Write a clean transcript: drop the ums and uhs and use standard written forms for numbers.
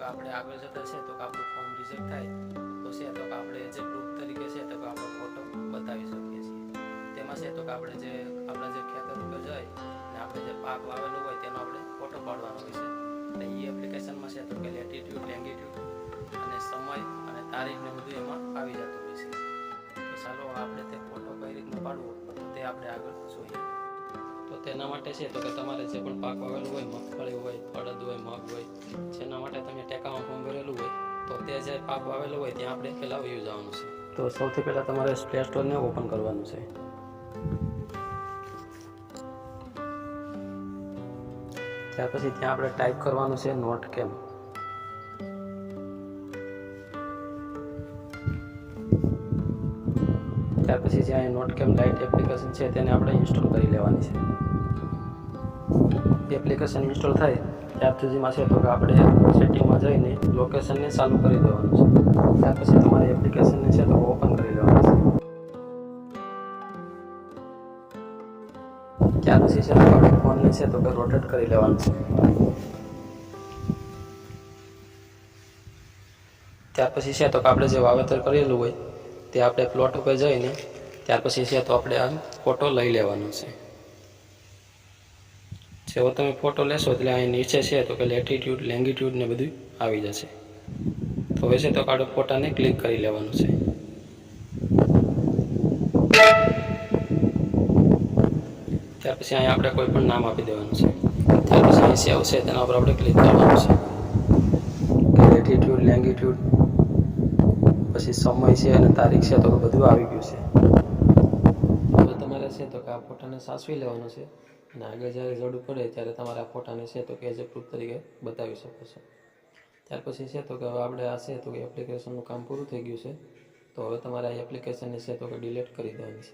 કે આપણે આગળ જતા છે તો કે આપણું ફોર્મ રિજેક્ટ થાય તો છે તો કે આપણે જે પ્રૂફ તરીકે છે તો કે આપણે ફોટો બતાવી શકીએ છીએ. તેમાં છે તો કે આપણે જે ખેતર ઉપર જાય અને આપણે જે પાક વાવેલો હોય તેનો આપણે ફોટો પાડવાનો હોય છે. એટલે એ એપ્લિકેશનમાં છે તો કે લેટિટ્યૂડ, લેંગિટ્યૂડ અને સમય અને તારીખ ને બધું એમાં આવી જતું હોય છે. તો ચાલો આપણે તે ફોટો કઈ રીતનું પાડવું તે આપણે આગળ જોઈએ. તો તેના માટે છે તો કે તમારે જે પણ પાક વાવેલું હોય, મગફળી હોય, અડદ હોય, મગ હોય, જેના માટે તમે ટેકામાં ફોર્મ ભરેલું હોય તો તે જે પાક વાવેલો હોય ત્યાં આપણે પહેલાં વયું જવાનું છે. તો સૌથી પહેલાં તમારે પ્લે સ્ટોરને ઓપન કરવાનું છે. ત્યાર પછી ત્યાં આપણે ટાઈપ કરવાનું છે નોટકેમ. ત્યાર પછી જ્યાં નોટકેમ લાઇટ એપ્લિકેશન છે તેને આપણે ઇન્સ્ટોલ કરી લેવાની છે. એપ્લિકેશન ઇન્સ્ટોલ થાય ત્યાર સુધીમાં છે તો કે આપણે સેટિંગમાં જઈને લોકેશનને ચાલુ કરી દેવાનું છે. ત્યાર પછી તમારે એપ્લિકેશનને છે તો ઓપન કરી લેવાનું છે. ત્યાર પછી છે તો આપણે ફોનને છે તો કે રોટેટ કરી લેવાનું છે. ત્યાર પછી છે તો કે આપણે જે વાવેતર કરેલું હોય તે આપણે પ્લોટ ઉપર જઈને ત્યાર પછી છે તો આપણે આ ફોટો લઈ લેવાનો છે. જેવો તમે ફોટો લેશો એટલે અહીં નીચે છે તો કે લેટિટ્યૂડ, લેંગિટ્યૂડ ને બધું આવી જશે. તો હવે છે તો કે આપણે ફોટાને ક્લિક કરી લેવાનું છે. ત્યાર પછી અહીંયા આપણે કોઈ પણ નામ આપી દેવાનું છે. ત્યાર પછી અહીં સેવ છે તેના ઉપર આપણે ક્લિક કરવાનું છે. લેટિટ્યૂડ, લેંગિટ્યૂડ પછી સમય છે અને તારીખ છે તો બધું આવી ગયું છે. હવે તમારે છે તો કે આ ફોટાને સાચવી લેવાનો છે અને આગળ જ્યારે જરૂર પડે ત્યારે તમારે આ ફોટાને છે તો કે એઝ એ પ્રૂફ તરીકે બતાવી શકો છો. ત્યાર પછી છે તો કે હવે આપણે આ છે તો કે એપ્લિકેશનનું કામ પૂરું થઈ ગયું છે. તો હવે તમારે આ એપ્લિકેશનને છે તો કે ડિલીટ કરી દેવાની છે.